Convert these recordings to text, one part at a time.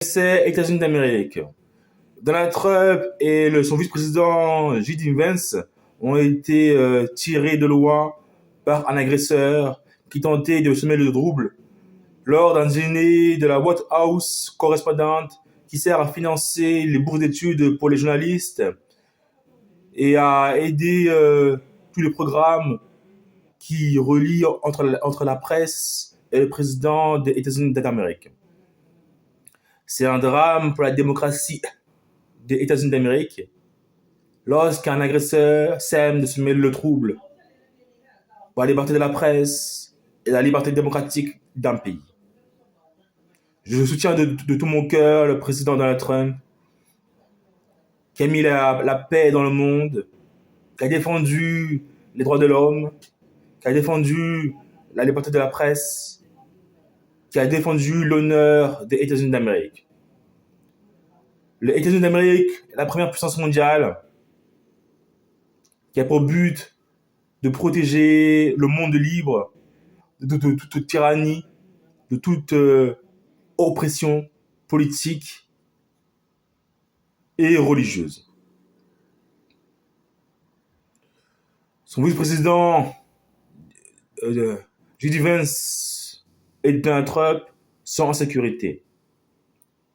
C'est États-Unis d'Amérique. Donald Trump et son vice-président J.D. Vance ont été tirés de loin par un agresseur qui tentait de semer le trouble lors d'un dîner de la White House correspondante qui sert à financer les bourses d'études pour les journalistes et à aider tous les programmes qui relient entre la presse et le président des États-Unis d'Amérique. C'est un drame pour la démocratie des États-Unis d'Amérique lorsqu'un agresseur sème de semer le trouble pour la liberté de la presse et la liberté démocratique d'un pays. Je soutiens de tout mon cœur le président Donald Trump qui a mis la paix dans le monde, qui a défendu les droits de l'homme, qui a défendu la liberté de la presse, qui a défendu l'honneur des États-Unis d'Amérique. Les États-Unis d'Amérique est la première puissance mondiale qui a pour but de protéger le monde libre de toute tyrannie, de toute oppression politique et religieuse. Son vice-président, J.D. Vance et Donald Trump sont en sécurité.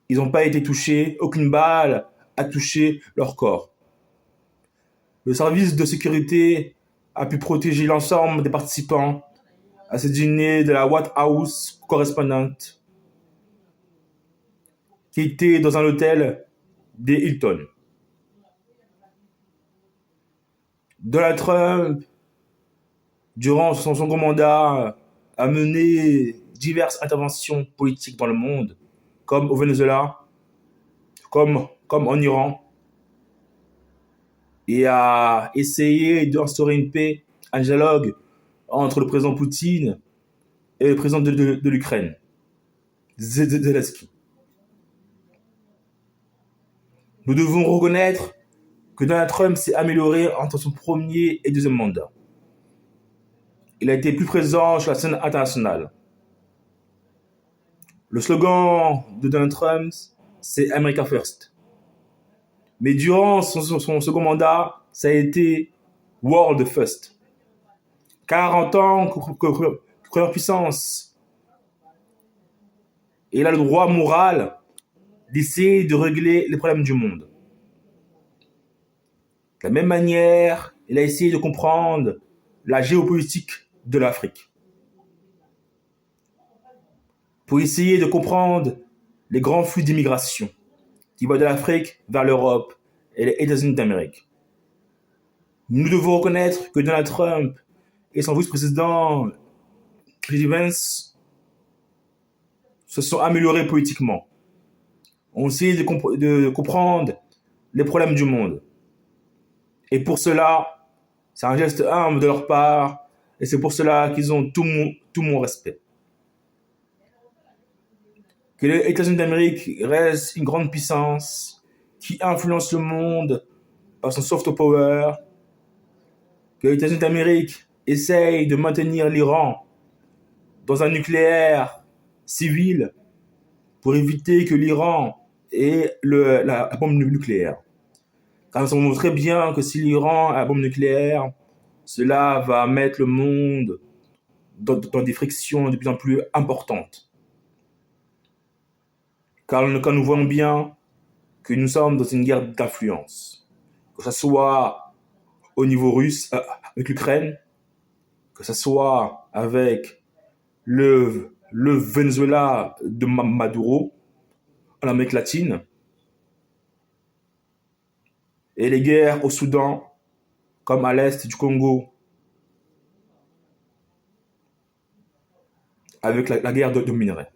Ils n'ont pas été touchés, aucune balle a touché leur corps. Le service de sécurité a pu protéger l'ensemble des participants à ce dîner de la White House correspondante qui était dans un hôtel des Hilton. Donald Trump, durant son second mandat, a mené diverses interventions politiques dans le monde, comme au Venezuela, comme en Iran, et a essayé d'instaurer une paix, un dialogue entre le président Poutine et le président de l'Ukraine, Zelensky. Nous devons reconnaître que Donald Trump s'est amélioré entre son premier et deuxième mandat. Il a été plus présent sur la scène internationale. Le slogan de Donald Trump, c'est America First. Mais durant son second mandat, ça a été World First. Car en tant que première puissance, il a le droit moral d'essayer de régler les problèmes du monde. De la même manière, il a essayé de comprendre la géopolitique de l'Afrique. Pour essayer de comprendre les grands flux d'immigration qui vont de l'Afrique vers l'Europe et les États-Unis d'Amérique. Nous devons reconnaître que Donald Trump et son vice-président J.D. Vance se sont améliorés politiquement. On essayé de comprendre les problèmes du monde. Et pour cela, c'est un geste humble de leur part, et c'est pour cela qu'ils ont tout mon respect. Que les États-Unis d'Amérique restent une grande puissance qui influence le monde par son soft power, que les États-Unis d'Amérique essayent de maintenir l'Iran dans un nucléaire civil pour éviter que l'Iran ait la bombe nucléaire. Car nous savons très bien que si l'Iran a la bombe nucléaire, cela va mettre le monde dans des frictions de plus en plus importantes. Car nous voyons bien que nous sommes dans une guerre d'influence. Que ce soit au niveau russe, avec l'Ukraine, que ce soit avec le Venezuela de Maduro, en Amérique latine, et les guerres au Soudan, comme à l'est du Congo, avec la guerre de minerais.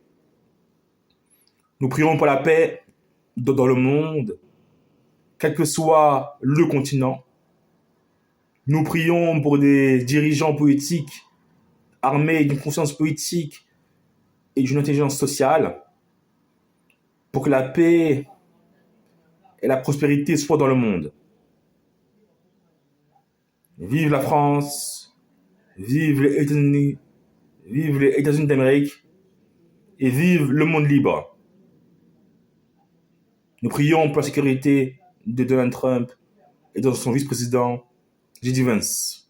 Nous prions pour la paix dans le monde, quel que soit le continent. Nous prions pour des dirigeants politiques armés d'une conscience politique et d'une intelligence sociale, pour que la paix et la prospérité soient dans le monde. Vive la France, vive les États-Unis d'Amérique et vive le monde libre. Nous prions pour la sécurité de Donald Trump et de son vice-président, J.D. Vance.